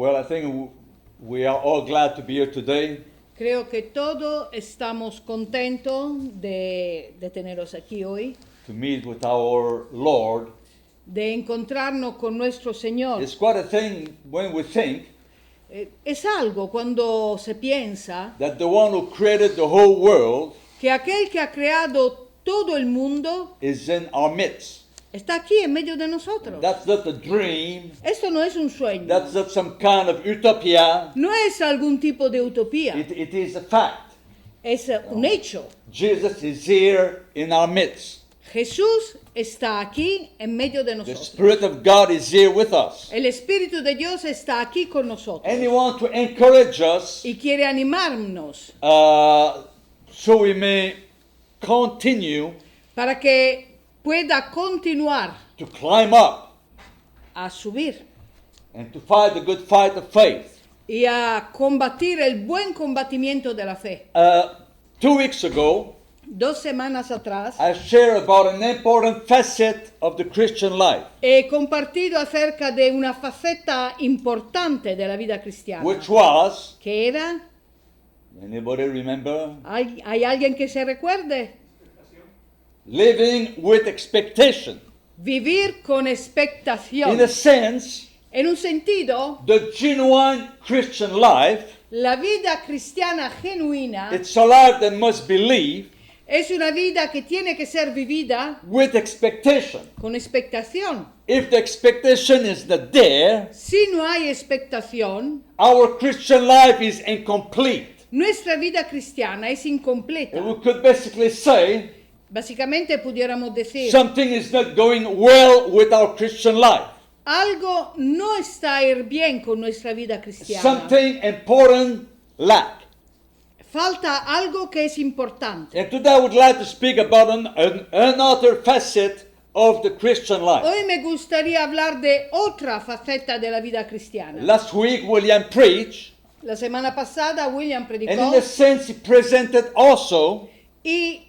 Well, I think we are all glad to be here today. Creo que todos estamos contentos de teneros aquí hoy, To meet with our Lord. de encontrarnos con nuestro Señor. It's quite a thing when we think Es algo cuando se piensa that the one who created the whole world que aquel que ha creado todo el mundo is in our midst. está aquí en medio de nosotros. That's not a dream. Esto no es un sueño, That's not some kind of utopia. no es algún tipo de utopía, It is a fact. es un hecho. Jesus is here in our midst. Jesús está aquí en medio de The nosotros. Spirit of God is here with us. El Espíritu de Dios está aquí con nosotros And He wants to encourage us y quiere animarnos so we may continue para que pueda continuar to climb up a subir and to fight the good fight of faith. y a combatir el buen combatimiento de la fe. 2 weeks ago, 2 semanas atrás I shared about an important facet of the Christian life, he compartido acerca de una faceta importante de la vida cristiana, which was, que era, anybody remember? ¿hay alguien que se recuerde? Living with expectation. Vivir con expectación. In a sense, En un sentido, the genuine Christian life, la vida cristiana genuina it's a life that must be lived es una vida que tiene que ser vivida with expectation. con expectación. If the expectation is not there, Si no hay expectación, our Christian life is incomplete. nuestra vida cristiana es incompleta. And we could basically say Básicamente pudiéramos decir, something is not going well with our Christian life. algo no está a ir bien con nuestra vida cristiana. Something important lack. Falta algo que es importante. And today I would like to speak about another facet of the Christian life. Hoy me gustaría hablar de otra faceta de la vida cristiana. Last week William preached, La semana pasada William and in predicó a sense he presented also y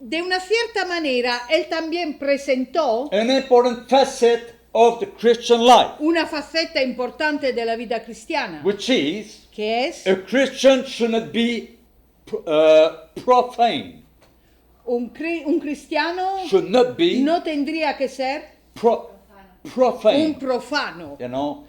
de una cierta manera él también presentó an important facet of the Christian life, una faceta importante de la vida cristiana, which is que es a Christian should not be profane, un cristiano should not be no tendría que ser un profane. profano. You know,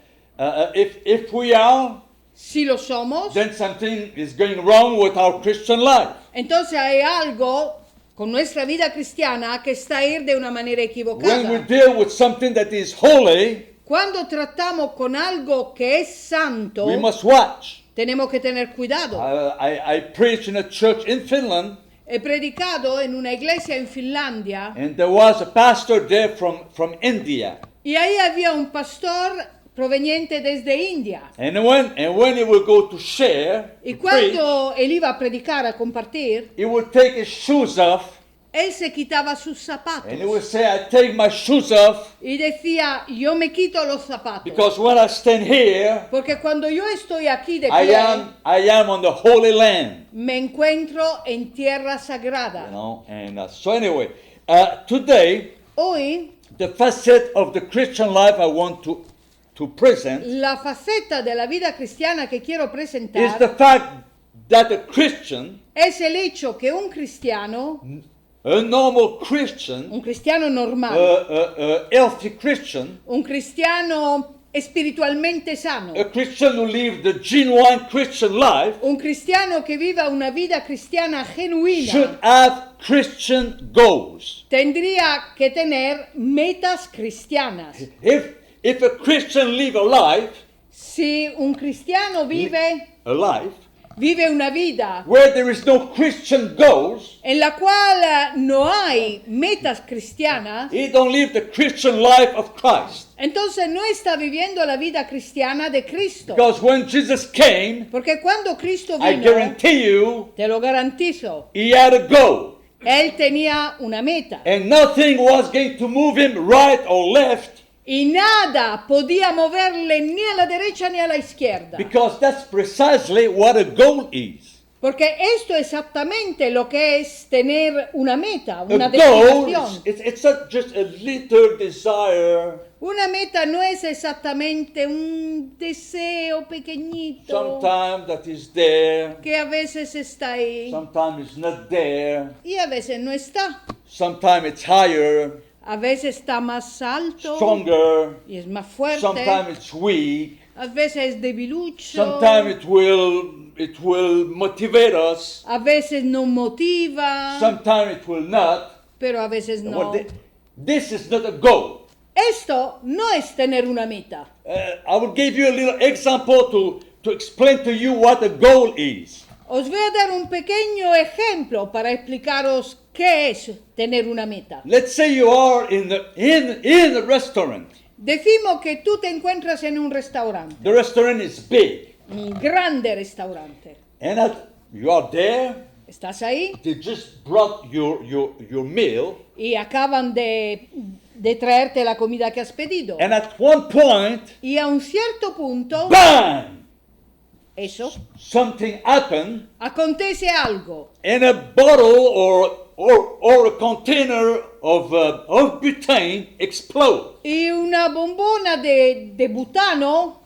if we are, Si lo somos, then something is going wrong with our Christian life. entonces hay algo con nuestra vida cristiana que está a ir de una manera When we equivocada. deal with something that is holy, Cuando tratamos con algo que es santo, we must watch. tenemos que tener cuidado. I preached in a church in Finland, He predicado en una iglesia en Finlandia and there was a pastor there from India. y ahí había un pastor proveniente desde India. And when he would go to share, Y to preach, cuando él iba a predicar, a compartir, he would take his shoes off, él se quitaba sus zapatos and he would say, I take my shoes off, y decía, yo me quito los zapatos. because when I stand here, Porque cuando yo estoy aquí de I pie, am on the holy land. me encuentro en tierra sagrada. You know, and so anyway, today, Hoy, the facet of the Christian life I want to present la faceta de la vida cristiana que quiero is the presentar fact that a Christian, es el hecho que un cristiano un cristiano normal, a healthy Christian, un cristiano espiritualmente sano, a Christian who lives the genuine Christian life, un cristiano que viva una vida cristiana should genuina, have Christian goals. tendría que tener metas cristianas. If a Christian live a life, Si un cristiano vive una vida where there is no Christian goals, en la cual no hay metas cristianas, he don't live the Christian life of Christ. entonces no está viviendo la vida cristiana de Cristo. Because when Jesus came, Porque cuando Cristo I vino, guarantee you, te lo garantizo, he had a goal. él tenía una meta. And nothing was going to move him right or left, Y nada podía moverle ni a la derecha ni a la izquierda. because that's precisely what a goal is. Porque esto es exactamente lo que es tener una meta, una A goal, destinación. it's not just a little desire Una meta no es exactamente un deseo pequeñito Sometimes that is there, que a veces está ahí sometimes it's not there, y a veces no está. sometimes it's higher, A veces está más alto stronger, y es más fuerte. sometimes it's weak, A veces es debilucho. sometimes it will motivate us, A veces nos motiva, sometimes it will not. pero a veces Well, no. this is not a goal. Esto no es tener una meta. I will give you a little example to explain to you what a goal is. Os voy a dar un pequeño ejemplo para explicaros qué es tener una meta. Let's say you are in a restaurant. Decimos que tú te encuentras en un restaurante, The restaurant is big, un grande restaurante. and you are there. Estás ahí They just brought your meal, y acaban de traerte la comida que has pedido. and at one point, Y a un cierto punto, bang! eso, Something happened, acontece algo. and a bottle or a container of butane explode, Y una bombona de butano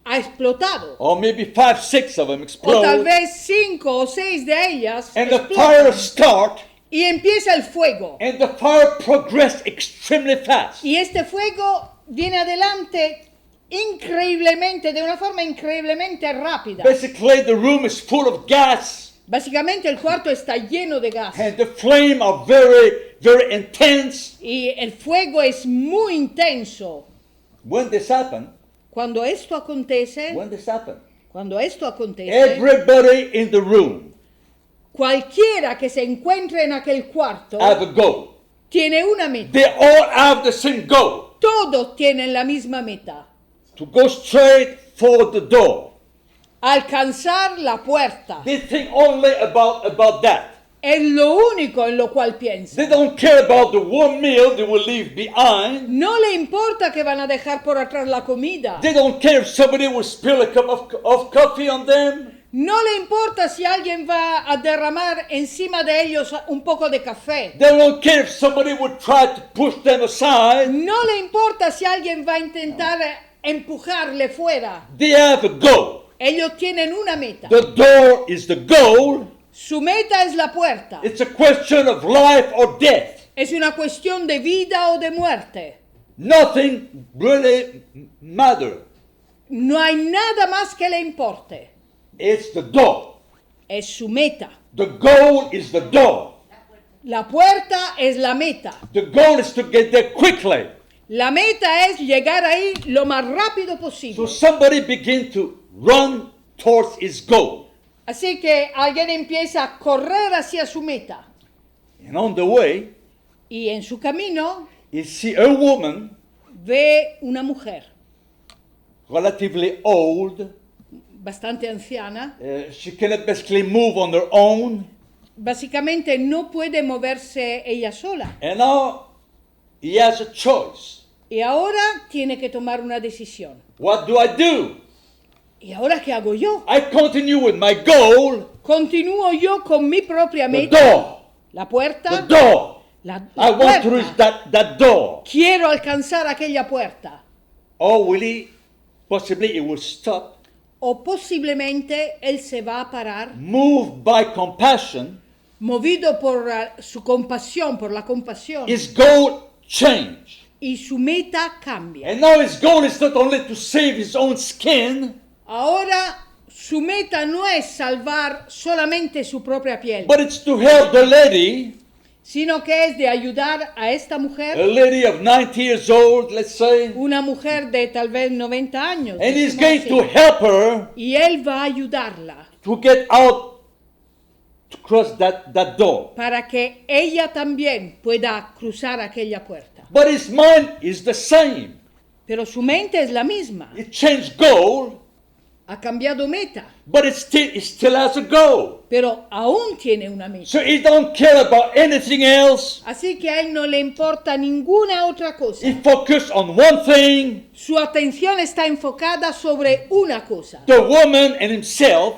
ha explotado. or maybe 5, 6 of them O tal explode, vez 5 o 6 de ellas and the explotan. fire start, Y empieza el fuego. and the fire progressed extremely fast. Y este fuego viene adelante increíblemente, de una forma increíblemente rápida. Basically, the room is full of gas, Básicamente el cuarto está lleno de gas. and the flame are very, very intense. Y el fuego es muy intenso. When this happened, Cuando esto acontece, everybody in the room cualquiera que se encuentre en aquel cuarto have a goal. tiene una meta. They all have the same goal, Todos tienen la misma meta. to go straight for the door. Alcanzar la puerta. They think only about that. Es lo único en lo cual piensa. They don't care about the warm meal they will leave behind. No le importa que van a dejar por atrás la comida. They don't care if somebody will spill a cup of coffee on them. No le importa si alguien va a derramar encima de ellos un poco de café. They don't care if somebody would try to push them aside. No le importa si alguien va a intentar empujarle fuera. They have a goal. Ellos tienen una meta. The door is the goal. Su meta es la puerta. It's a question of life or death. Es una cuestión de vida o de muerte. Nothing really matters. No hay nada más que le importe. It's the door. Es su meta. The goal is the door. La puerta es la meta. The goal is to get there quickly. La meta es llegar ahí lo más rápido So posible. somebody begin to run towards his goal. Así que alguien empieza a correr hacia su meta. And on the way, Y en su camino you see a woman, ve una mujer relatively old. bastante anciana. She cannot basically move on her own. Básicamente no puede moverse ella sola. And now he has a choice. Y ahora tiene que tomar una decisión. What do I do? ¿Y ahora qué hago yo? I continue with my goal, ¿Continúo yo con mi propia the meta? door, La puerta. the door. La I want to reach puerta. that door. Quiero alcanzar aquella puerta. Or will he, possibly he will stop, O posiblemente él se va a parar, moved by compassion, movido por su compasión, por la compasión. his goal change. Y su meta cambia. And now his goal is not only to save his own skin, Ahora su meta no es salvar solamente su propia piel, but it's to help the lady, sino que es de ayudar a esta a mujer, lady of 90 years old, let's say, una mujer de tal vez 90 años. and he's decimos going to así. help her Y él va a ayudarla to get out, to cross that door. para que ella también pueda cruzar aquella puerta. But his mind is the same. Pero su mente es la misma. He changed goal, Ha cambiado meta, but it still has a goal. pero aún tiene una meta. So he don't care about anything else. Así que a él no le importa ninguna otra cosa. He focused on one thing, Su atención está enfocada sobre una cosa. the woman and himself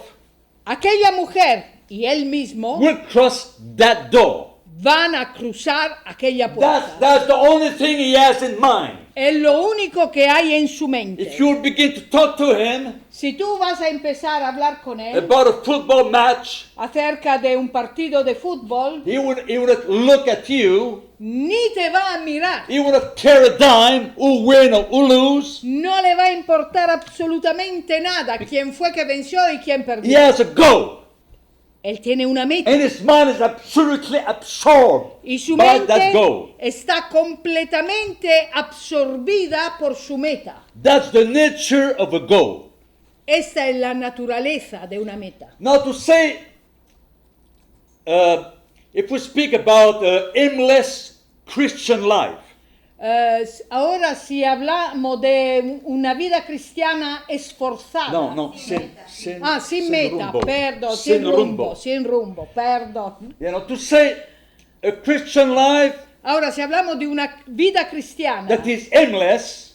Aquella mujer y él mismo will cross that door. van a cruzar aquella puerta. That's the only thing he has in mind. Es lo único que hay en su If mente. you begin to talk to him Si tú vas a empezar a hablar con él about a football match, acerca de un partido de fútbol, he would look at you. ni te va a mirar. He would care a dime who win or who lose. No le va a importar absolutamente nada quién fue que venció y quién He perdió. has a goal. Él tiene una meta. And his mind is absolutely absorbed Y su by that mente goal. está completamente absorbida por su meta. That's the nature of a goal. Esta es la naturaleza de una meta. Now to say, if we speak about aimless Christian life, Ahora si hablamos de una vida cristiana esforzada. no, Sin meta, rumbo. perdón, Sin sin rumbo, perdón. You know, to say a Christian life Ahora si hablamos de una vida cristiana that is aimless,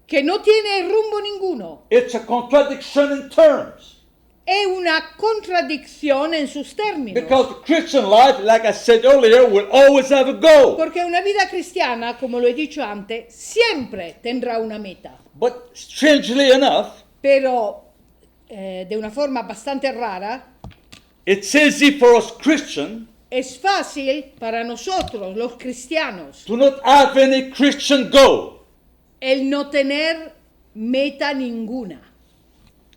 que no tiene rumbo ninguno, it's a contradiction in terms. è una contradicción en sus términos. Because the Christian life, like I said earlier, will always have a goal. Porque una vida cristiana, como lo he dicho antes, siempre tendrá una meta. But strangely enough, Pero de una forma bastante rara, it's easy for us Christians es fácil para nosotros, los cristianos, to not have any Christian goal, el no tener meta ninguna.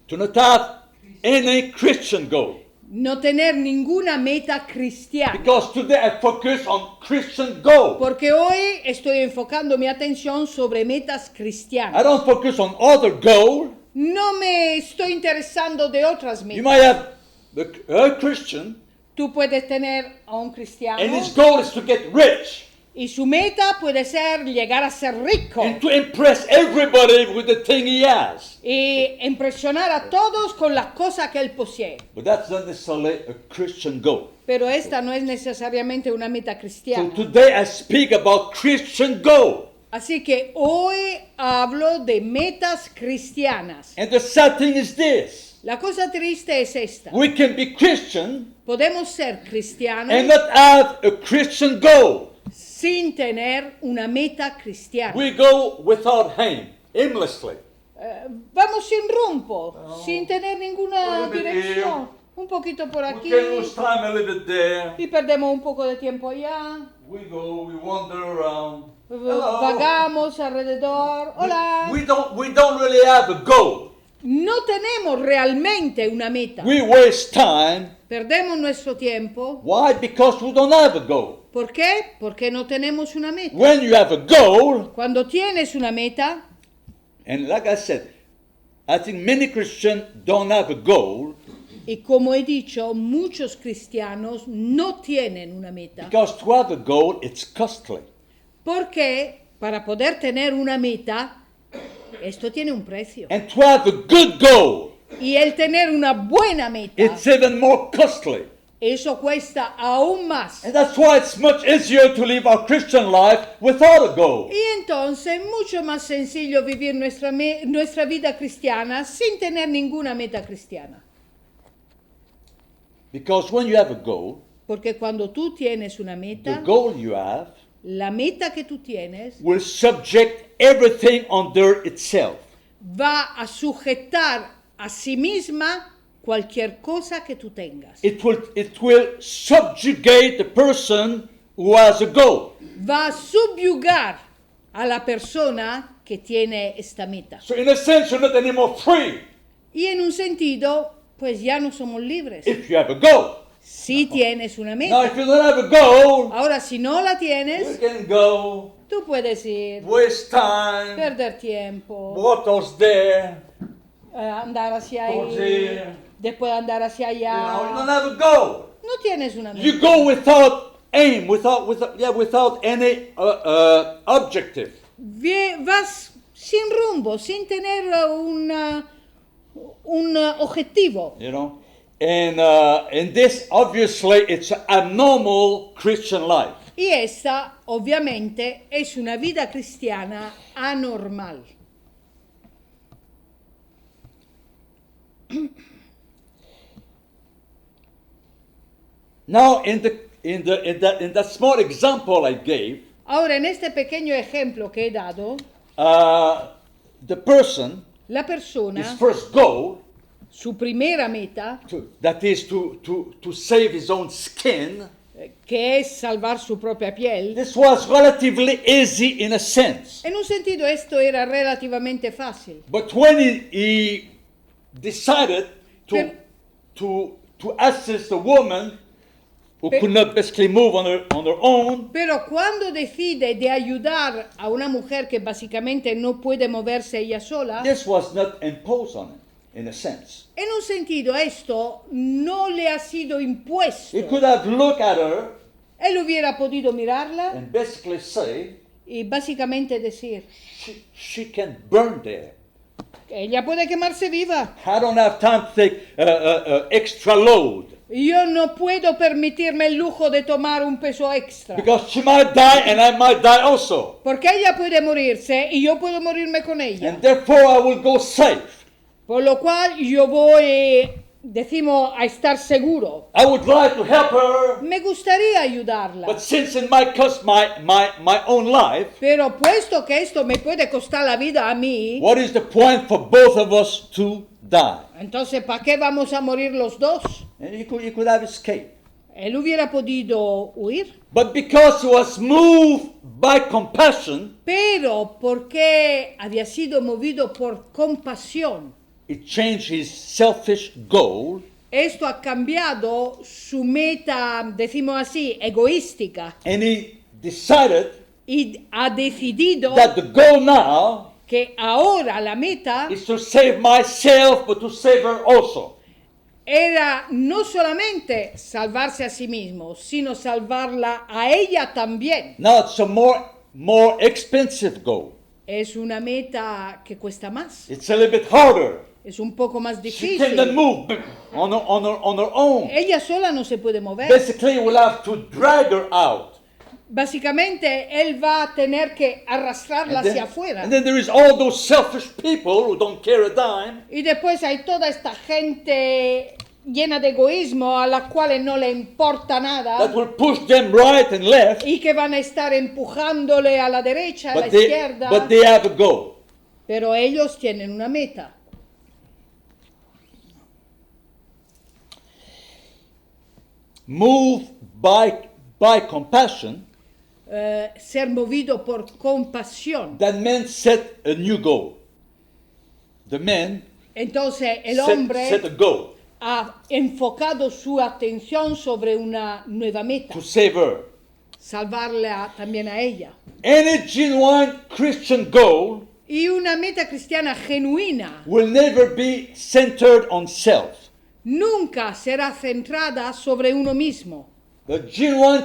to not have any Christian goal. No tener ninguna meta cristiana. Because today I focus on Christian goal. Porque hoy estoy enfocando mi atención sobre metas I cristianas. don't focus on other goal. No me estoy interesando de otras You metas. might have a Christian, Tú puedes tener a un cristiano and his goal is to get rich y su meta puede ser llegar a ser rico and to impress everybody with the thing he has. y impresionar a todos con las cosas que él posee. But that's not necessarily a Christian goal. Pero esta no es necesariamente una meta So cristiana. today I speak about Christian goal. Así que hoy hablo de metas cristianas. And the sad thing is this. La cosa triste es esta. We can be Christian Podemos ser cristianos and not have a Christian goal. sin tener una meta cristiana. We go without aim, aimlessly. Vamos sin rumbo, sin tener A ninguna little bit dirección. here. Un poquito por We aquí can lose time a little bit there. y perdemos un poco de tiempo allá. We go, we wander around. Hello. Vagamos alrededor. Hola. We don't really have a goal. No tenemos realmente una meta. We waste time. Perdemos nuestro tiempo. Why? Because we don't have a goal. ¿Por qué? Porque no tenemos una meta. When you have a goal, Cuando tienes una meta, and like I said, I think many Christians don't have a goal y como he dicho, muchos cristianos no tienen una meta. because to have a goal, it's costly. Porque para poder tener una meta, esto tiene un precio. And to have a good goal, Y el tener una buena meta, it's even more costly. eso cuesta aún más. And that's why it's much easier to live our Christian life without a goal. Y entonces mucho más sencillo vivir nuestra vida cristiana sin tener ninguna meta cristiana. Because when you have a goal, Porque cuando tú tienes una the meta, goal you have la meta que tú tienes will subject everything under itself. va a sujetar a sí misma cualquier cosa que tú tengas. It will subjugate the person who has a goal. Va a subyugar a la persona que tiene esta meta. So in a sense, you're not anymore free Y en un sentido, pues ya no somos libres. if you have a goal. Si tienes una Now, meta. if you don't have a goal, Ahora, si no la you tienes, can go, tú puedes ir, waste time, perder tiempo, water's there, andar hacia Towards ahí, here. después andar hacia you don't allá. have a goal. No tienes una You meta. go without aim, without any objective. Vas sin rumbo, sin tener un objetivo. You know, and this obviously it's an abnormal Christian life. Y esta, ovviamente, es una vida cristiana anormal. Now, in that small example I gave, Ahora, en este pequeño ejemplo que he dado, the person, La his persona, first goal, su primera meta, that is to save his own skin, que es salvar su propia piel, this was relatively easy in a sense. en un sentido esto era relativamente fácil. But when he decided Per- to assist a woman who Per- could not basically move on her own, Pero cuando decide de ayudar a una mujer que básicamente no puede moverse ella sola, this was not imposed on him, in a sense. en un sentido esto no le ha sido impuesto. He could have looked at her Él hubiera podido mirarla and basically say, y básicamente decir, she can burn there. ella puede quemarse viva. I don't have time to take extra load Yo no puedo permitirme el lujo de tomar un peso extra. because she might die and I might die also. Porque ella puede morirse y yo puedo morirme con ella. And therefore I will go safe. Por lo cual yo voy, decimos, a estar seguro. I would like to help her, Me gustaría ayudarla. but since it might cost my own life, Pero puesto que esto me puede costar la vida a mí, what is the point for both of us to die? entonces ¿para qué vamos a morir los dos? And he could have escaped. Él hubiera podido huir. But because he was moved by compassion, Pero porque había sido movido por compasión, he changed his selfish goal esto ha cambiado su meta, decimos así, egoística. and he decided Y ha decidido that the goal now que ahora la meta is to save myself, but to save her also. era no solamente salvarse a sí mismo, sino salvarla a ella también. Now it's a more expensive goal. Es una meta que cuesta más, It's a little bit harder. es un poco más She cannot difícil. move on her own. Ella sola no se puede mover. Basically, we'll have to drag her out. Básicamente, él va a tener que arrastrarla hacia afuera. And then there is all those selfish people who don't care a dime. Y después hay toda esta gente llena de egoísmo a la cual no le importa That nada will push them right and left, y que van a estar empujándole a la derecha, a la but they izquierda. have a goal. Pero ellos tienen una meta. Moved by compassion, Ser movido por compasión. that man set a new goal. The man Entonces el set hombre a goal ha enfocado su atención sobre una nueva meta, to save her. salvarla también a ella. Any genuine Christian goal Y una meta cristiana genuina will never be centered on self. nunca será centrada sobre uno mismo. The genuine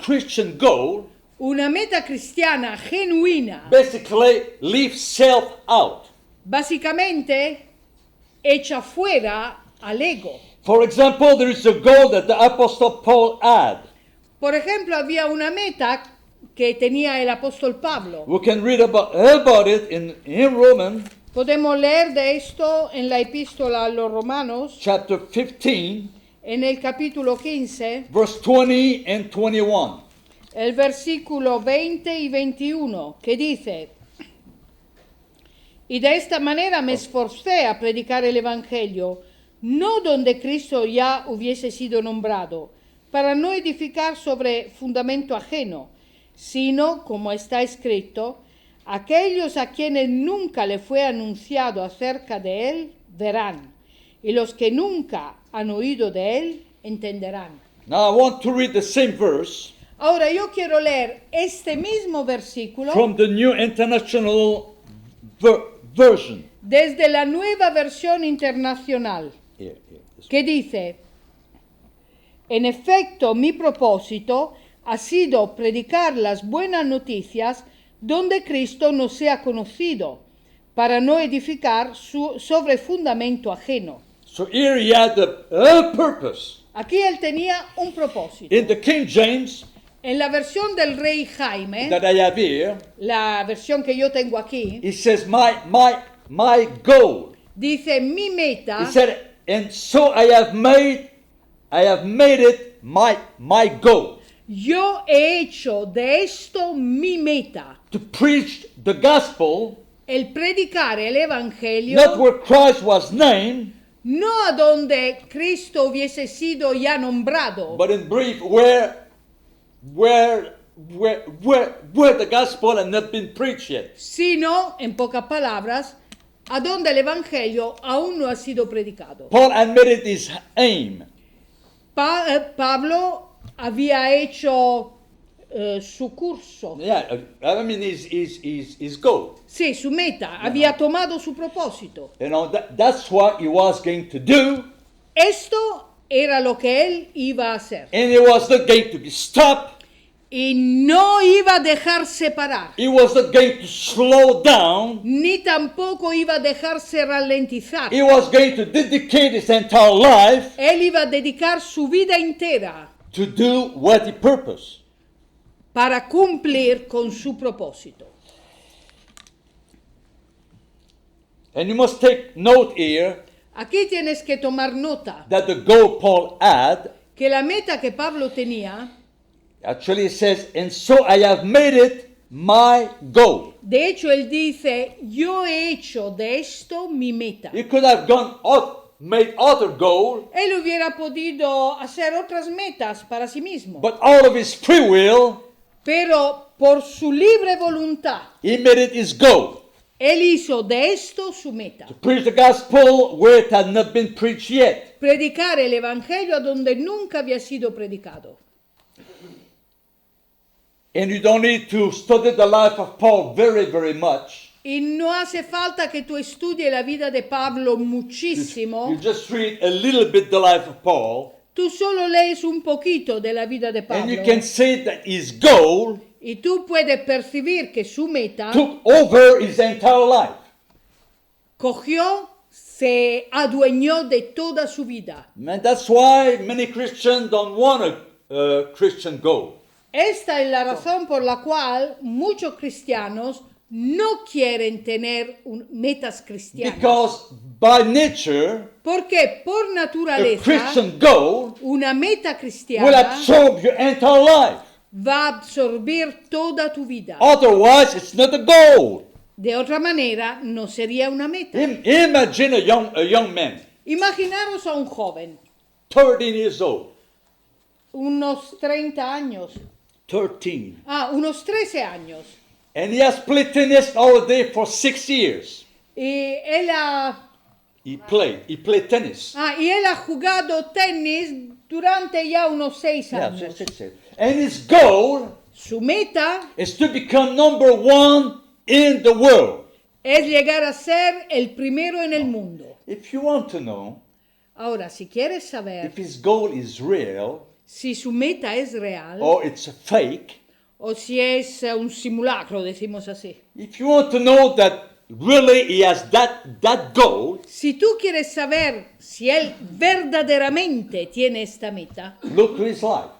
Christian goal Una meta cristiana genuina basically leaves self out. básicamente echa fuera al ego. For example, there is a goal that the Apostle Paul had. Por ejemplo, había una meta que tenía el apóstol Pablo. We can read about it in Romans Podemos leer de esto en la epístola a los Romanos, chapter 15, en el capítulo 15, verse 20 and 21. el versículo 20 y 21, que dice: y de esta manera me esforcé a predicar el Evangelio, no donde Cristo ya hubiese sido nombrado, para no edificar sobre fundamento ajeno, sino, como está escrito, aquellos a quienes nunca le fue anunciado acerca de él, verán, y los que nunca han oído de él, entenderán. Now I want to read the same verse Ahora yo quiero leer este mismo versículo from the New International Version. desde la nueva versión internacional, que dice: en efecto, mi propósito ha sido predicar las buenas noticias donde Cristo no sea conocido, para no edificar sobre fundamento ajeno. So here he had a purpose. Aquí él tenía un propósito. In the King James En la versión del rey Jaime, that I have here, la versión que yo tengo aquí, he says, my goal. dice: mi meta, He said, and so I have made it my goal. yo he hecho de esto mi meta. to preach the gospel, El predicare el evangelio, not where Christ was named, no a donde Cristo hubiese sido ya nombrado, but in brief, where the gospel had not been preached yet. sino, en pocas palabras, a donde el evangelio aún no ha sido predicado. Paul admitted his aim. Pablo había hecho su curso, Yeah, I mean his goal. sí, su meta, había tomado su propósito. You know, that's what he was going to do, Esto era lo que él iba a hacer and he was not going to be stopped. y no iba a dejarse parar, He was not going to slow down. ni tampoco iba a dejarse ralentizar. He was going to dedicate his entire life Él iba a dedicar su vida entera to do what he purposed. para cumplir con su propósito. And you must take note here Aquí tienes que tomar nota that the goal Paul had, que la meta que Pablo tenía, actually it says, and so I have made it my goal. de hecho él dice, yo he hecho de esto mi meta. He could have made other goal, Él hubiera podido hacer otras metas para sí mismo, but out of his free will, pero por su libre voluntad, he made it his goal. él hizo de esto su meta. To preach the gospel where it had not been preached yet. Predicar el evangelio a donde nunca había sido predicado. And you don't need to study the life of Paul very, very much. Y no hace falta que tú estudies la vida de Pablo muchísimo. You just read a little bit the life of Paul, Tú solo lees un poquito de la vida de and you Pablo. can say that his goal Y tú puedes percibir que su meta took over his entire life. cogió, se adueñó de toda su vida. And that's why many Christians don't want a Christian goal. Esta es la razón por la cual muchos cristianos no quieren tener metas cristianas. Because by nature, Porque por a naturaleza, Christian goal una meta will cristiana absorb your entire life. va a absorbir toda tu vida. Otherwise, it's not a goal. De otra manera, no sería una meta. Imagine a young man, Imaginaros a un joven, 13 years old, unos 30 años, 13, unos 13 años, and he has played tennis all day for 6 years. y él ha, He played tennis. y él ha jugado tenis durante ya unos 6 Yeah, años. that's it. And his goal Su meta is to become number one in the world. es llegar a ser el primero en el mundo. If you want to know Ahora, si quieres saber if his goal is real si su meta es real or it's a fake, o si es un simulacro, decimos así. if you want to know that really he has that goal, Si tú quieres saber si él verdaderamente tiene esta meta, look to his life.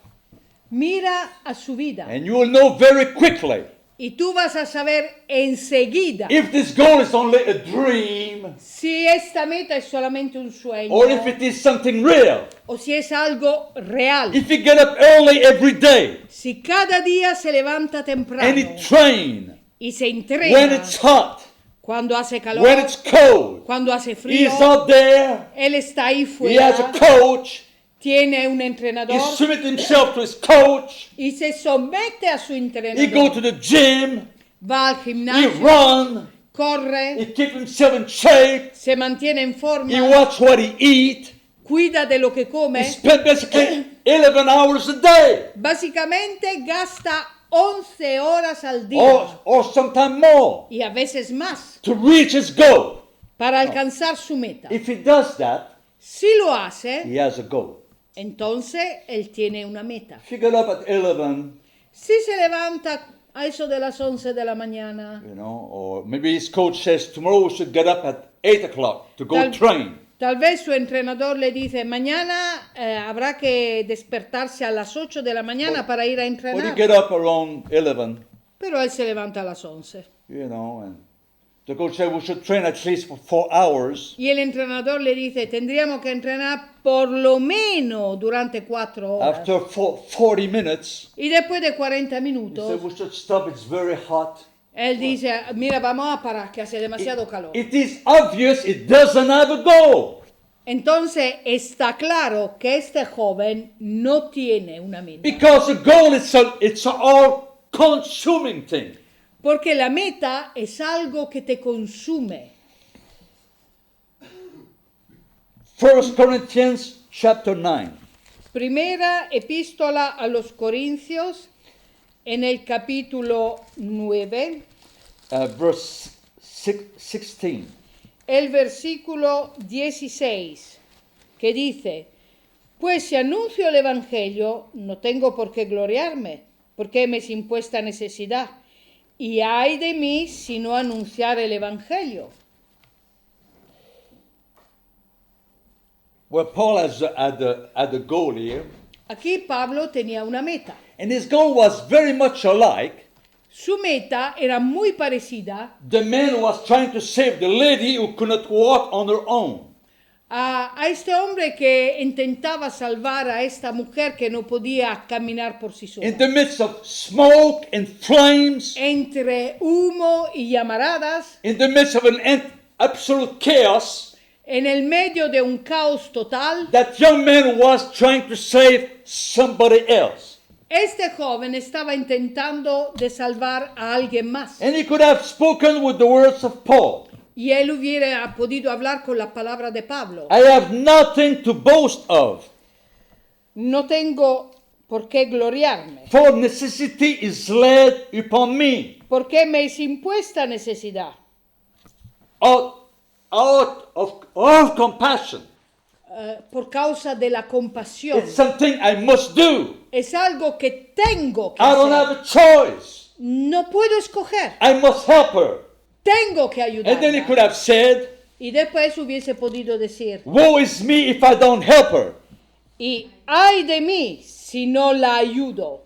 mira a su vida And you will know very quickly y tú vas a saber enseguida if this goal is only a dream si esta meta es solamente un sueño or if it is something real. o si es algo real. If you get up early every day Si cada día se levanta and temprano he train y se when entrena it's hot, cuando hace calor, when it's cold, cuando hace frío, he's out there, él está ahí he has a fuera, coach, tiene un he entrenador submits himself to his coach, y se somete a su he go entrenador. to the gym, Va al he gimnasio, run, corre, he keep himself in shape, se mantiene en he forma, watch what he eat, cuida de lo que he come. spend basically 11 hours a day Básicamente gasta 11 horas al día or sometimes more y a veces más to reach his goal. para alcanzar su meta. If he does that, Si lo hace, he has a goal. entonces él tiene una meta. If you get up at 11, Si se levanta a eso de las 11 de la mañana, you know, or maybe his coach says tomorrow we should get up at 8 o'clock to go train. tal vez su entrenador le dice, mañana habrá que despertarse a las 8 de la mañana para ir a But he entrenar. get up around 11, Pero él se levanta a las 11. you know, and The coach said we should train at least for 4 hours. Y el entrenador le dice, tendríamos que entrenar por lo menos durante 4 horas. After 40 minutes, Y después de 40 he said minutos, we should stop. It's very hot. él dice, mira, vamos a parar, que hace demasiado calor. It is obvious it doesn't have a goal. Entonces está claro que este joven no tiene una meta. Because the goal is it's an all-consuming thing. Porque la meta es algo que te consume. 1 Corinthians chapter 9. Primera epístola a los Corintios, en el capítulo 9, Verse 16. el versículo 16, que dice, pues si anuncio el Evangelio, no tengo por qué gloriarme, porque me es impuesta necesidad. Y ay de mí si no anunciar el Evangelio. Well, Paul had a goal here. Aquí Pablo tenía una meta. And his goal was very much alike. Su meta era muy parecida The man was trying to save the lady who could not walk on her own. a este hombre que intentaba salvar a esta mujer que no podía caminar por sí sola. In the midst of smoke and flames, Entre humo y llamaradas, in the midst of an absolute chaos, en el medio de un caos total, that young man was trying to save somebody else. este joven estaba intentando de salvar a alguien más. And he could have spoken with the words of Paul. Y él hubiera podido hablar con la palabra de Pablo. I have nothing to boast of, No tengo por qué gloriarme, for necessity is laid upon me. porque me es impuesta necesidad. Out of compassion. Por causa de la compasión. It's something I must do. Es algo que tengo que I don't hacer. have a choice. No puedo escoger. I must help her. Tengo que And then he could ayudarla. have said, Y después hubiese podido decir, woe is me if I don't help her. y ay de mí si no la ayudo.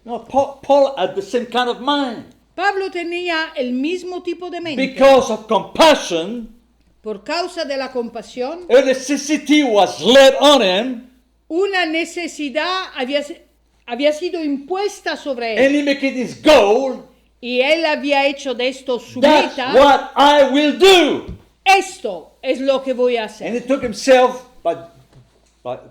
No, Paul had the same kind of mind. Pablo tenía el mismo tipo de mente. Because of compassion, Por causa de la compasión, a necessity was laid on him, una necesidad había sido impuesta sobre él. and he made it his goal. Y él había hecho de esto su That's meta. what I will do. Esto es lo que voy a And hacer. he took himself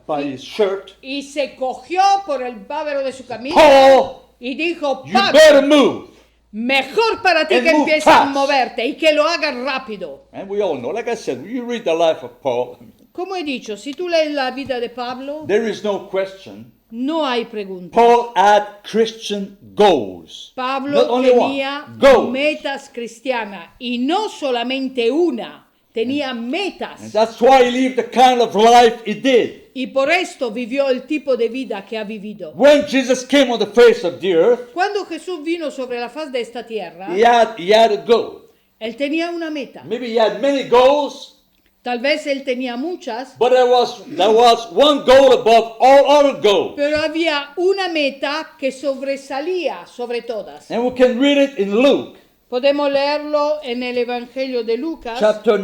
by his shirt. Y se cogió por el bávero de su camisa Paul, y dijo, you Pablo, better move. mejor para ti And que move empieces a fast. moverte y que lo hagas rápido. And we all know, like I said, you read the life of Paul, Como he dicho, si tú lees la vida de Pablo, there is no question. no hay pregunta. Paul had Christian goals. Pablo Not only tenía one, goals. metas cristianas y no solamente una, tenía metas. And that's why he lived the kind of life he did. Y por esto vivió el tipo de vida que ha vivido. When Jesus came on the face of the earth, Cuando Jesús vino sobre la faz de esta tierra, he had a goal. él tenía una meta. Maybe he had many goals, Tal vez él tenía muchas, but there was one goal above all other goals. pero había una meta que sobresalía sobre todas. And we can read it in Luke Podemos leerlo en el Evangelio de Lucas, chapter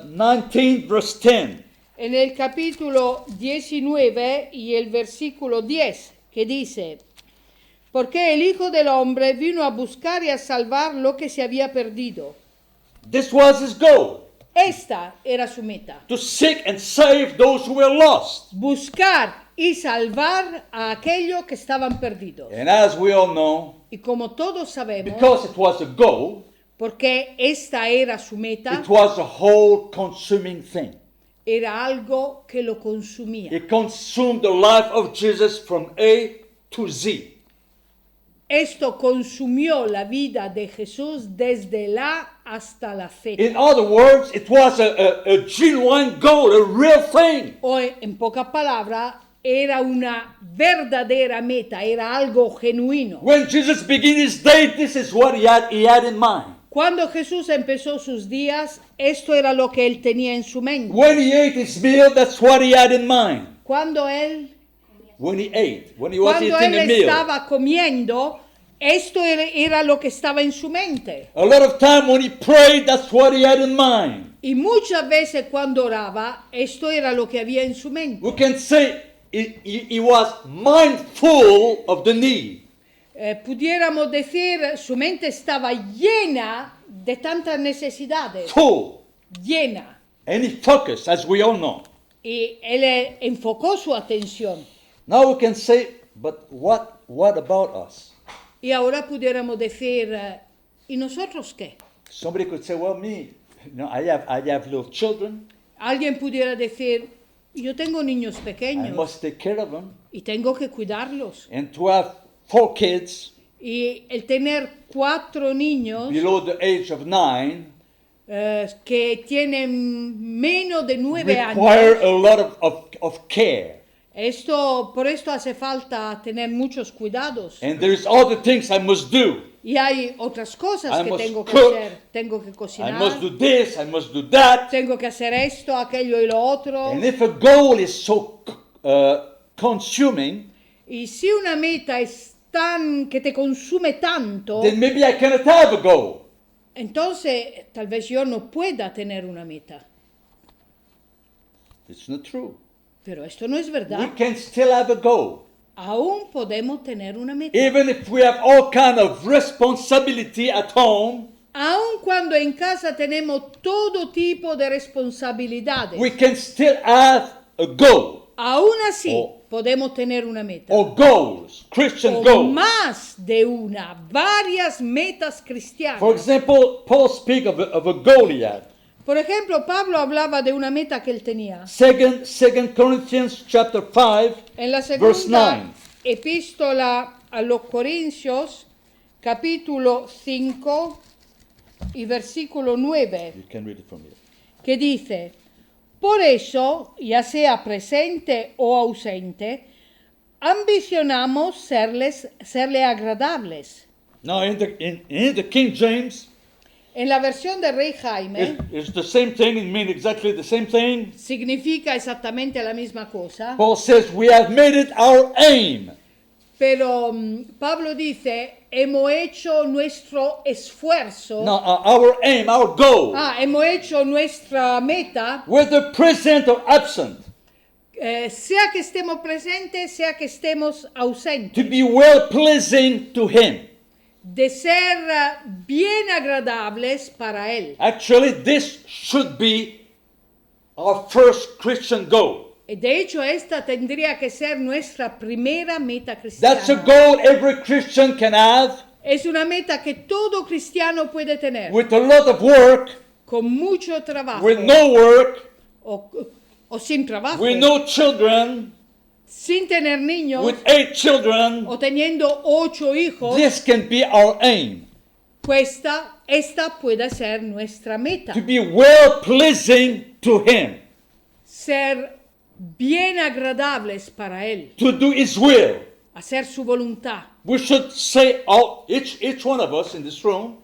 19, verse 10. en el capítulo 19 y el versículo 10, que dice, porque el Hijo del Hombre vino a buscar y a salvar lo que se había perdido. This was his goal, Esta era su meta, to seek and save those who were lost. buscar y salvar a aquellos que estaban perdidos. And as we all know, Y como todos sabemos, because it was a goal, porque esta era su meta, it was a whole consuming thing. era algo que lo consumía. It consumed the life of Jesus from A to Z. Esto consumió la vida de Jesús desde la hasta la fecha. In other words, it was a genuine goal, a real thing. O en pocas palabras, era una verdadera meta, era algo genuino. When Jesus began his day, this is what he had in mind. Cuando Jesús empezó sus días, esto era lo que él tenía en su mente. When he ate his meal, that's what he had in mind. Cuando él When he was Cuando eating él a meal. estaba comiendo, Esto era lo que estaba en su mente. A lot of time when he prayed, that's what he had in mind. Y muchas veces cuando oraba, esto era lo que había en su mente. We can say he was mindful of the need. Pudiéramos decir, su mente estaba llena de tantas necesidades. Full. Llena. And he focused, as we all know. Y él enfocó su atención. Now we can say, but what about us? Y ahora pudiéramos decir, ¿y nosotros qué? Somebody could say, well, me, I have little children. Alguien pudiera decir, yo tengo niños I pequeños must take care of them. y tengo que cuidarlos. And to have 4 kids Y el tener 4 niños below the age of 9 que tienen menos de 9 require años, a lot of care. por esto hace falta tener muchos cuidados. And there's other things I must do. Y hay otras cosas I que must tengo que cook. hacer. Tengo que I cocinar, must do this, I must do that. tengo que hacer esto, aquello y lo otro. And if a goal is so consuming, Y si una meta es tan que te consume tanto, then maybe I cannot have a goal. entonces tal vez yo no pueda tener una meta. It's not true. Pero esto no es We verdad. can still have a goal. Aún podemos tener una meta. Even if we have all kind of responsibility at home, Aun cuando en casa tenemos todo tipo de responsabilidades, we can still have a goal aún así Oh. podemos tener una meta. or goals, Christian O goals. más de una, varias metas cristianas. For example, Paul speaks of a goal he had. Por ejemplo, Pablo hablaba de una meta que él tenía. Second Corinthians chapter 5, En la verse segunda 9. epístola a los Corintios, capítulo 5 y versículo 9, You can read it from here. que dice, por eso, ya sea presente o ausente, ambicionamos serle agradables. Now in the King James, En la versión de Rey Jaime, it's the same thing, it means exactly the same thing. significa exactamente la misma cosa, Paul says, we have made it our aim. pero Pablo dice, hemos hecho nuestro esfuerzo, Now, our aim, our goal, hemos hecho nuestra meta, whether present or absent, sea que estemos presentes, sea que estemos ausentes, to be well pleasing to Him. de ser bien agradables para Él. Actually, this should be our first Christian goal. De hecho, esta tendría que ser nuestra primera meta cristiana. That's a goal every Christian can have Es una meta que todo cristiano puede tener, with a lot of work, con mucho trabajo, with no work, o sin trabajo, with no children, sin tener niños, with 8 children. o teniendo 8 hijos. This can be our aim, Pues esta puede ser nuestra meta. to be well pleasing to Him, Ser bien agradables para Él, to do His will. hacer su voluntad. We should say, each one of us in this room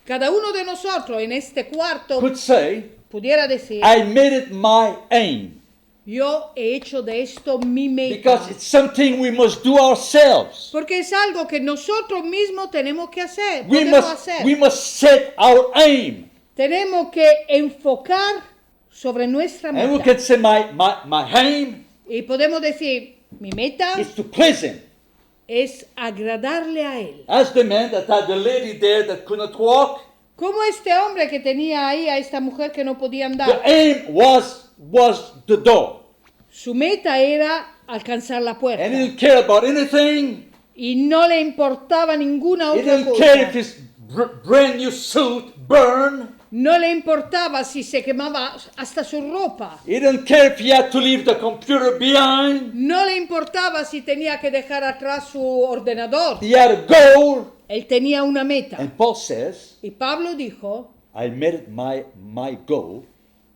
Cada uno de nosotros en este cuarto could say, pudiera decir, I made it my aim. yo he hecho de esto mi meta. Because it's something we must do ourselves. Porque es algo que nosotros mismos tenemos que hacer. We podemos must, hacer. we must set our aim. Tenemos que enfocar sobre nuestra And we meta. can say, my aim Y podemos decir, mi meta is to please Him. es agradarle a Él. As the man that had the lady there that could not walk, Como este hombre que tenía ahí a esta mujer que no podía the andar. aim was the door. Su meta era alcanzar la And puerta. he didn't care about anything. Y no le importaba ninguna He otra didn't care if cosa. his brand new suit burned. No le importaba si se quemaba hasta su ropa. He didn't care if he had to leave the computer behind. No le importaba si tenía que dejar atrás su ordenador. He had a goal. Él tenía una meta. And Paul says, Y Pablo dijo, I made it my goal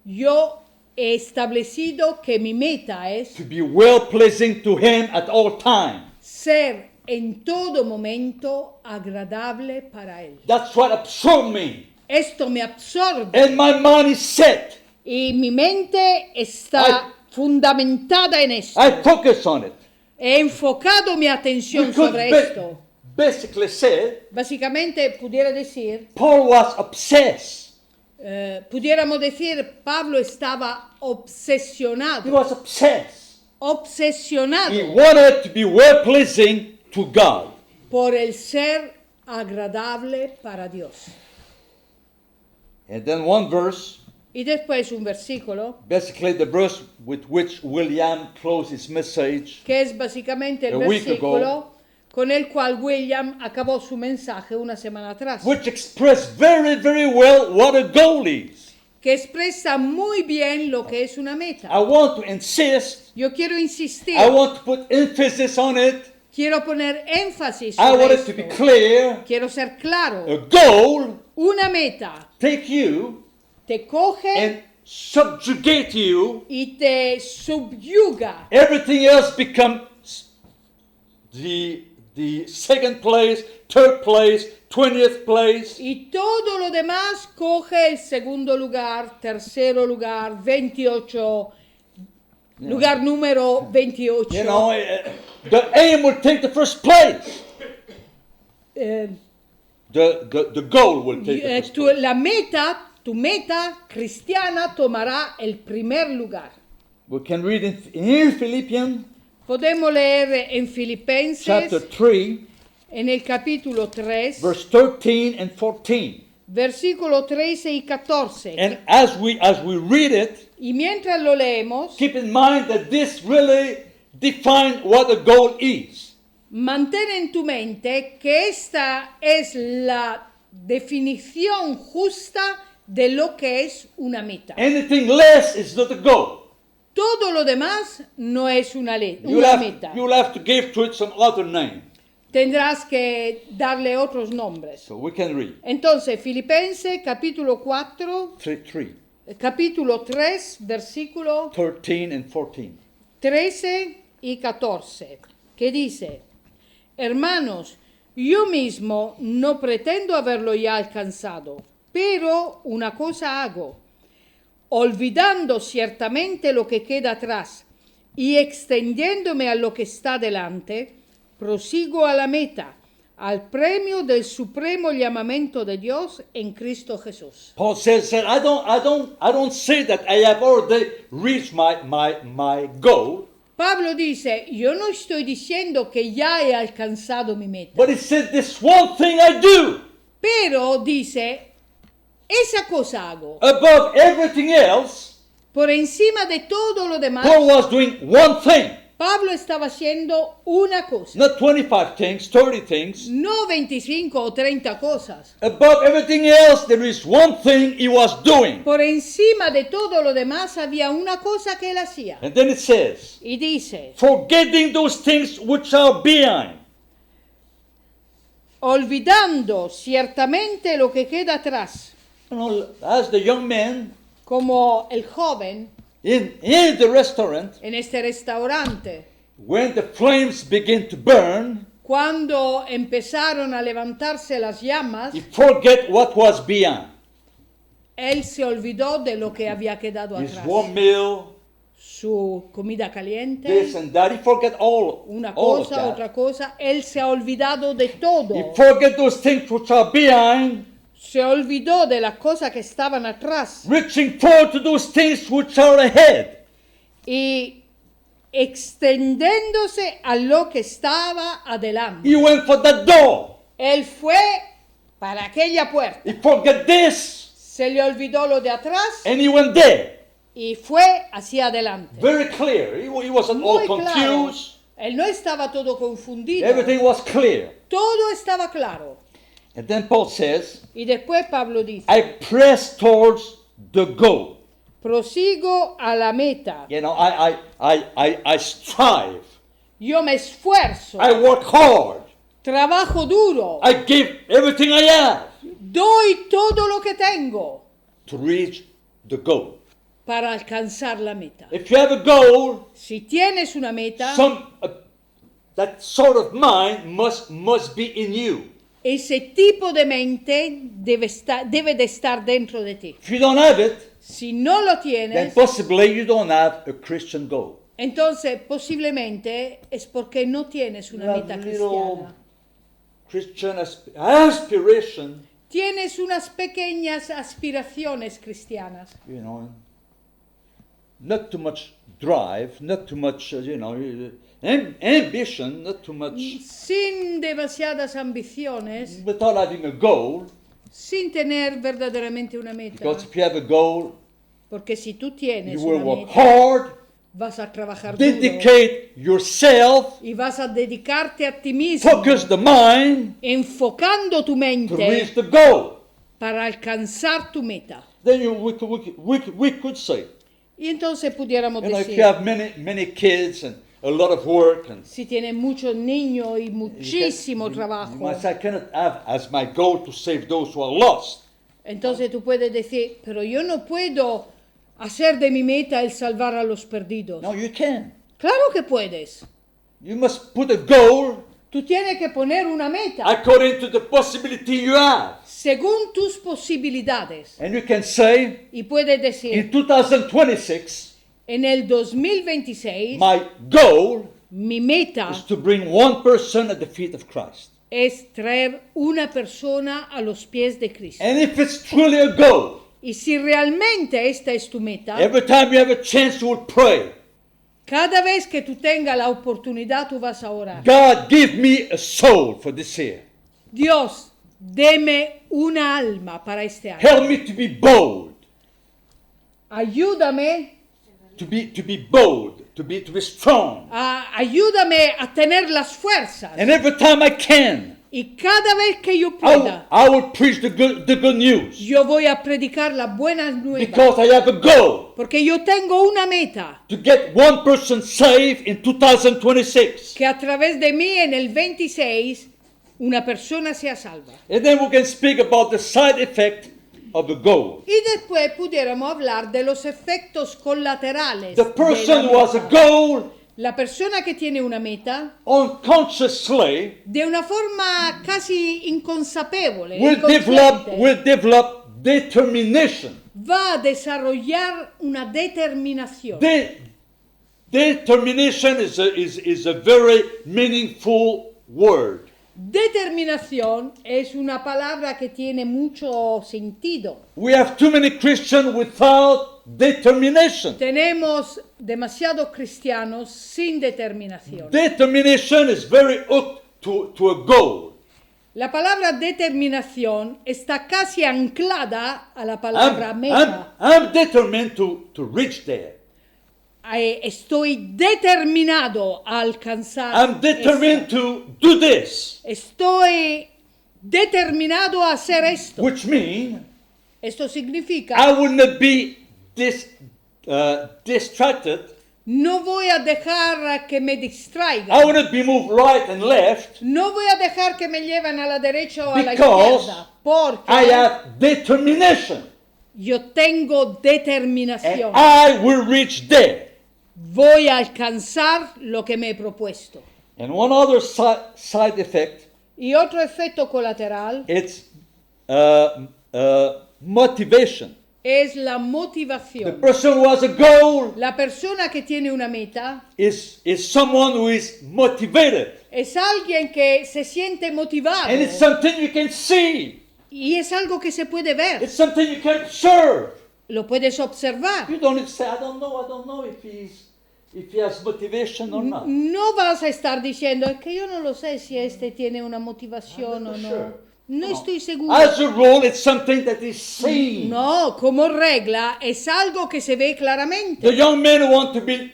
yo he establecido que mi meta es to be well pleasing to Him at all times. ser en todo momento agradable para Él. That's what absorbed me. Esto me absorbe And my mind is set. y mi mente está fundamentada en esto. I focus on it. He enfocado mi atención We could sobre esto. basically said Básicamente pudiera decir, Paul was obsessed. pudiéramos decir, Pablo estaba He obsesionado, was obsessed. He obsesionado wanted to be well pleasing to God. por el ser agradable para Dios. And then one verse, Y después un versículo, basically the verse with which William closed his message, que es básicamente el A week versículo con el cual William acabó su mensaje una semana atrás, which expressed very, very well what a goal is. que expresa muy bien lo que es una meta. I want to insist, Yo quiero insistir, I want to put emphasis on it. quiero poner énfasis I sobre want it to be esto. clear. Quiero ser claro. A goal Una meta take you te coge and subjugate you. y te subyuga. Everything else becomes the second place, third place, 20th place. Y todo lo demás coge el segundo lugar, tercero lugar, 28, lugar número 28. You know, the aim will take the first place. Eh, The goal will take the first place. tu meta cristiana tomará el primer lugar. We can read in Philippians Podemos leer en Filipenses, chapter 3, en el capítulo 3, verse 13 and 14. versículo 13 y 14. And as we read it, Y mientras lo leemos, keep in mind that this really defines what a goal is. mantén en tu mente que esta es la definición justa de lo que es una meta. Anything less is not a goal. Todo lo demás no es una meta. You'll have to give to it some other name. Tendrás que darle otros nombres. So we can read Entonces, Filipenses capítulo 4, 3, capítulo 3, versículo 13 and 14. 13 y 14, que dice: Hermanos, yo mismo no pretendo haberlo ya alcanzado, pero una cosa hago, olvidando ciertamente lo que queda atrás y extendiéndome a lo que está delante, prosigo a la meta, al premio del supremo llamamiento de Dios en Cristo Jesús. Paul says that I don't say that I have already reached my goal, Pablo dice, yo no estoy diciendo que ya he alcanzado mi meta, but he said this one thing I do. pero dice, esa cosa hago. Above everything else, Por encima de todo lo demás, Paul was doing one thing. Pablo estaba haciendo una cosa, Not 25 things, 30 things. no 25 o 30 cosas. Above everything else, there is one thing he was doing. Por encima de todo lo demás había una cosa que él hacía. And then it says, Y dice, forgetting those things which are behind. olvidando ciertamente lo que queda atrás, You know, as the young man como el joven in the restaurant, en este restaurante, when the flames begin to burn, cuando empezaron a levantarse las llamas, he forget what was behind. él se olvidó de lo que había quedado His atrás. warm meal, Su comida caliente, this and that. He forget una all of cosa, that. otra cosa. Él se ha olvidado de todo. He forget those things which are behind, Se olvidó de las cosas que estaban atrás. reaching forward to those things which are ahead. Y extendiéndose a lo que estaba adelante. He went for that door. Él fue para aquella puerta. He forget this, Se le olvidó lo de atrás and he went there. y fue hacia adelante. Very clear. He wasn't all Muy claro. confused. Él no estaba todo confundido. Everything was clear. Todo estaba claro. And then Paul says, Y después Pablo dice, I press towards the goal. prosigo a la meta. You know, I strive. Yo me esfuerzo. I work hard. Trabajo duro. I give everything I have Doy todo lo que tengo to reach the goal. para alcanzar la meta. If you have a goal, Si tienes una meta, that sort of mind must be in you. ese tipo de mente debe de estar dentro de ti. If you don't have it, Si no lo then tienes, possibly you don't have a Christian goal. entonces posiblemente es porque no tienes una You have meta little cristiana. Christian aspiration, tienes unas pequeñas aspiraciones cristianas. you know, not too much drive, not too much, ambition, not too much, Sin demasiadas ambiciones, without having a goal. sin tener verdaderamente una meta. Because if you have a goal, Porque si tú tienes you will una work meta, hard, vas a trabajar duro dedicate yourself, y vas a dedicarte a ti mismo, focus the mind enfocando tu to mente reach the goal. para alcanzar tu meta. Then we could say, Y entonces pudiéramos if decir, you have many kids and a lot of work, and si tienes muchos niños y muchísimo you trabajo, might say, I cannot have as my goal to save those who are lost. entonces tú puedes decir, pero yo no puedo hacer de mi meta el salvar a los perdidos. No, you can. Claro que puedes. You must put a goal Tú tienes que poner una meta according to the possibility you have. según tus posibilidades. And you can say, Y puedes decir, in 2026, en el 2026, my goal mi meta is to bring one person at the feet of Christ. es traer una persona a los pies de Cristo. And if it's truly a goal, Y si realmente esta es tu meta, every time you have a chance, you will pray, cada vez que tú tengas la oportunidad, tú vas a orar. God, give me a soul for this year. Dios, deme una alma para este año. Help me to be bold, Ayúdame, to be bold, to be strong. ayúdame a tener las fuerzas. And every time I can, Y cada vez que yo pueda, I will preach the good news yo voy a predicar las buenas nuevas. because I have a goal Porque yo tengo una meta, to get one person saved in 2026. que a través de mí en el 26 una persona sea salva. And then we can speak about the side effect of the goal. Y después pudiéramos hablar de los efectos colaterales. The de la person who has a meta. goal La persona que tiene una meta, unconsciously de una forma casi inconsapevole, will inconsciente, develop determination. va a desarrollar una determinación. Determination is a very meaningful word. Determinación es una palabra que tiene mucho sentido. We have too many Christians without determination. Tenemos demasiados cristianos sin determinación. Determination is very hooked to a goal. La palabra determinación está casi anclada a la palabra meta. I'm determined to reach there. Estoy determinado a alcanzar. I'm determined to do this, Estoy determinado a hacer esto. which means Esto significa, I will not be distracted. no voy a dejar que me distraigan. I will not be moved right and left. No voy a dejar que me lleven a la derecha o a la Because izquierda. Porque I have determination, yo tengo and determinación. I will reach there. Voy a alcanzar lo que me he propuesto. And one other side effect, Y otro efecto colateral it's motivation. es la The motivación. person who has a goal La persona que tiene una meta is someone who is motivated. es alguien que se siente motivado. And it's something you can see. Y es algo que se puede ver. It's something you can observe. Lo puedes observar. You don't need to say, I don't know if he has motivation or not. No vas a estar diciendo, es que yo no lo sé si este tiene una motivación I'm o not no. sure. No estoy seguro. As a rule, it's something that is seen. No, como regla, es algo que se ve claramente. The young men who want to be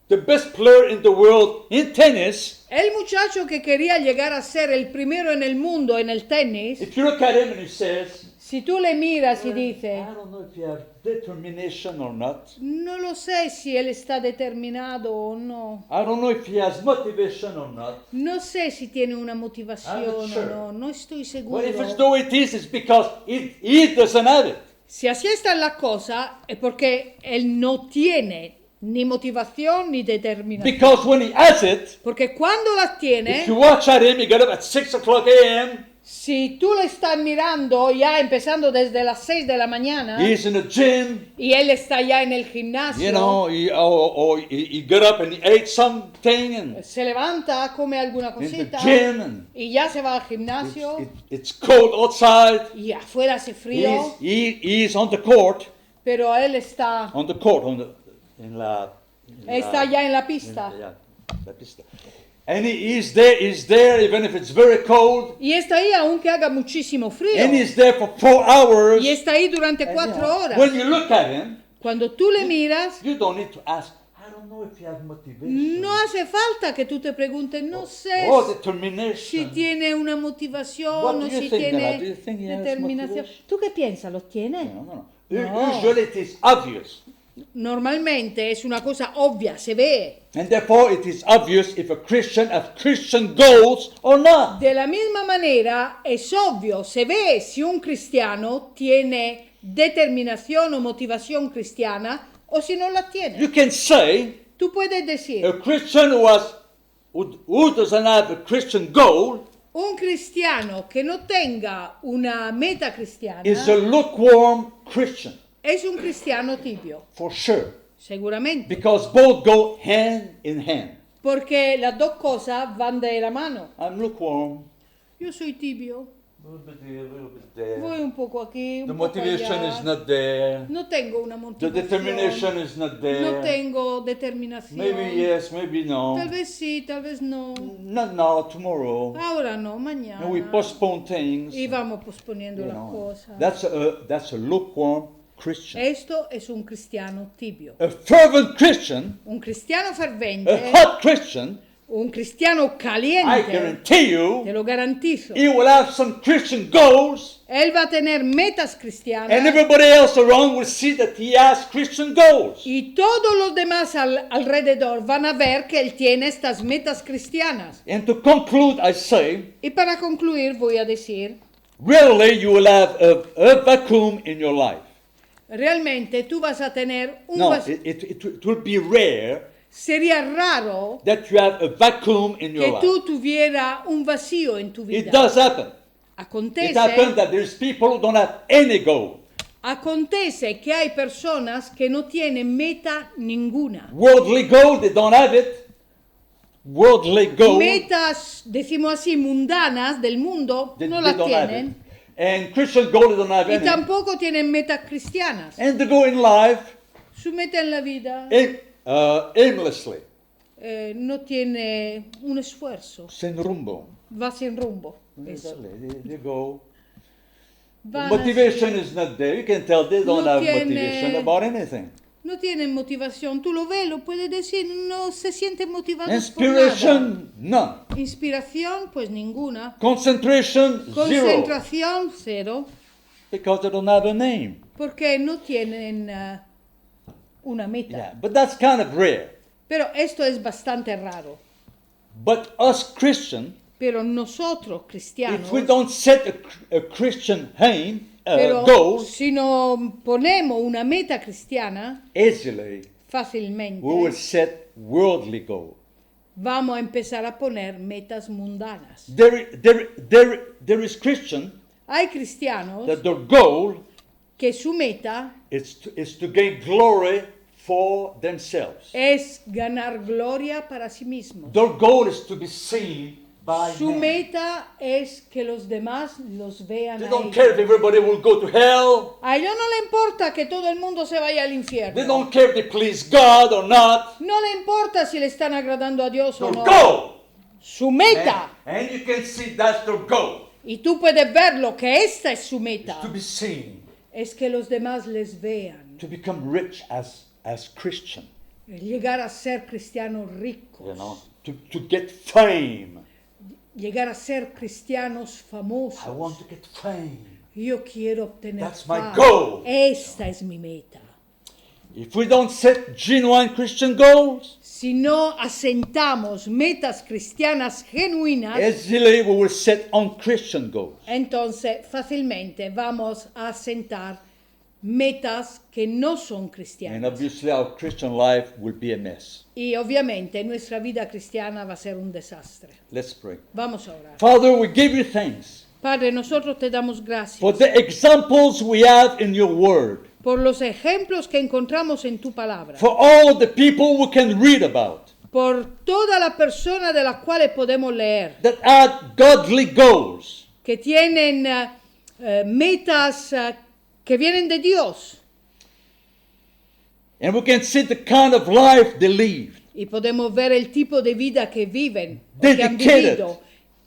the best player in the world in tennis, El muchacho que quería llegar a ser el primero en el mundo en el tenis, if you look at him and he says, si tú le miras y dices, I don't know if you have determination or not. no lo sé si él está determinado o no. I don't know if he has motivation or not. No sé si tiene una motivación I'm not sure. o no. No estoy Well, seguro. if it's the way it is, it's because he doesn't have it. Si así está la cosa, es porque él no tiene ni motivación ni determinación. Because when he has it, Porque cuando las if tiene, you watch at him, he got up at 6 o'clock a.m. Si tú lo estás mirando ya empezando desde las 6 de la mañana he's in the gym, y él está ya en el gimnasio, you know, or he got up and he ate something and se levanta, come alguna in the cosita gym and y ya se va al gimnasio it's cold outside. y afuera hace frío, He's on the court, pero él está en la está ya en la pista. yeah, la pista. And he's there even if it's very cold. Y está ahí aunque haga muchísimo frío. And he's there for 4 hours. Y está ahí durante And, 4 horas. when you look at him, Cuando tú le miras, you don't need to ask, I don't know if he has motivation. no hace falta que tú te preguntes, no sé Or si determination. tiene una What motivación do o you si think, tiene Nana? Do you think he has determinación. motivation? ¿Tú qué piensas? ¿Los tiene? No. No. Usually it is obvious. Normalmente es una cosa obvia, se ve. And therefore it is obvious if a Christian has Christian goals or not. De la misma manera es obvio, se ve si un cristiano tiene determinación o motivación cristiana o si no la tiene. You can say Tú puedes decir, a Christian who doesn't have a Christian goal un cristiano que no tenga una meta cristiana is a lukewarm Christian, es un cristiano tibio, for sure. seguramente. Because both go hand in hand. Porque las dos cosas van de la mano. I'm lukewarm. Yo soy tibio, A little bit here, a little bit there. voy un poco aquí, The un poco motivation allá. is not there. No tengo una The motivación. determination is not there. No tengo determinación. Maybe yes, maybe no. Tal vez sí, tal vez no. Not now, tomorrow. Ahora no, mañana. And we postpone things. Y vamos posponiendo You las know. cosas. That's a lukewarm Christian. Esto es un cristiano tibio. A fervent Christian, Un cristiano a fervente, hot Christian, un cristiano I caliente, guarantee you, te lo garantizo. he will have some Christian goals, Él va a tener metas cristianas and everybody else around will see that he has Christian goals. y todos los demás alrededor van a ver que él tiene estas metas cristianas. And to conclude, I say, Y para concluir voy a decir, rarely you will have a vacuum in your life. realmente tú vas a tener un No, vacío. it will be rare Sería raro that you have a vacuum in que your tú life. tuviera un vacío en tu It vida. does happen. It Acontece, happens that there's people who don't have any goal. acontece que hay personas que no tienen meta ninguna. Worldly goal, they don't have it. Worldly goal, Metas, decimos así, mundanas del mundo, they no las don't have it. tienen. And Christian goal, they don't have Y any. tampoco tienen metas cristianas. And they go in life Su meta en la vida aimlessly, no tiene un esfuerzo, sin rumbo. va sin rumbo. Eso. They go. Van Motivation así. is not there. You can tell they don't No have tiene- motivation about anything. No tienen motivación. Tú lo ves, lo puedes decir, no se sienten motivados por nada. Inspiration, none. Inspiración, pues ninguna. Concentration, zero. Concentración, cero. Because they don't have a name. Porque no tienen una meta. Yeah, but that's kind of rare. Pero esto es bastante raro. But us Christian, Pero nosotros, cristianos, if we don't set a Christian aim, pero goal, si no ponemos una meta cristiana, easily fácilmente we will set worldly goal. vamos a empezar a poner metas mundanas. There is Christian Hay cristianos that their goal que su meta is to gain glory for themselves. es ganar gloria para sí mismos. Their goal is to be seen by Su men. meta es que los demás los vean They a don't care if ellos. everybody will go to hell. A ellos no le importa que todo el mundo se vaya al They infierno. don't care if they please God or not. No le importa si le están agradando a Dios o Their no. goal. Su meta. And you can see that's their goal. Y tú puedes verlo que esta es su meta. To be seen. Es que los demás les vean. To become rich as Christian. Llegar a ser cristianos ricos. You know. To get fame. Llegar a ser cristianos famosos. I want to get fame. Yo quiero obtener That's my fama. goal. Esta es mi meta. If we don't set genuine Christian goals, Si no asentamos metas cristianas genuinas, easily we will set unchristian goals. entonces fácilmente vamos a asentar metas que no son And cristianas. obviously our Christian life will be a mess. Y obviamente nuestra vida cristiana va a ser un desastre. Let's pray. Vamos a orar. Father, we give you thanks Padre, nosotros te damos gracias for the examples we have in your word, por los ejemplos que encontramos en tu palabra, for all the people we can read about por toda la persona de las cuales podemos leer, that had godly goals, que tienen metas que vienen de Dios, and we can see the kind of life they lived. y podemos ver el tipo de vida que viven, o que han Dedicated. vivido,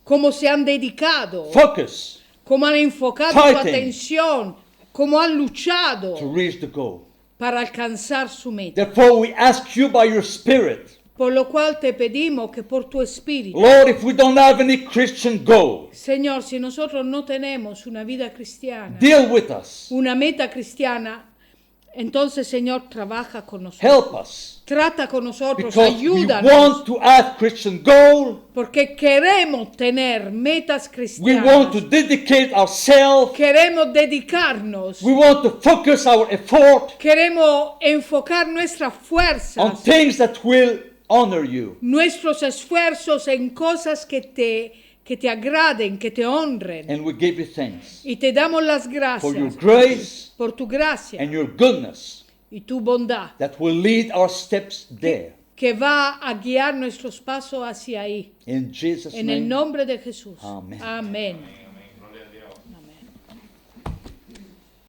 cómo se han dedicado, Focus cómo han enfocado su Fighting. atención, cómo han luchado to reach the goal. para alcanzar su meta. Therefore, we ask you by your Spirit, Por lo cual te pedimos que por tu espíritu, Lord, if we don't have any Christian goals, Señor, si nosotros no tenemos una vida cristiana, deal with us, una meta cristiana, entonces, Señor, trabaja con nosotros. help us, Trata con nosotros, because we ayúdanos, want to have Christian goal. porque queremos tener metas We want to cristianas. dedicate ourselves. Queremos dedicarnos, We want to focus our effort queremos enfocar nuestras on fuerzas, things that will honor you. nuestros esfuerzos en cosas que te agraden, que te honren. And we give you thanks Y te damos las for your gracias grace por tu gracia and your goodness y tu bondad, that will lead our steps there. que va a guiar nuestros pasos hacia ahí. In Jesus' En el name. nombre de Jesús. Amén. Amén.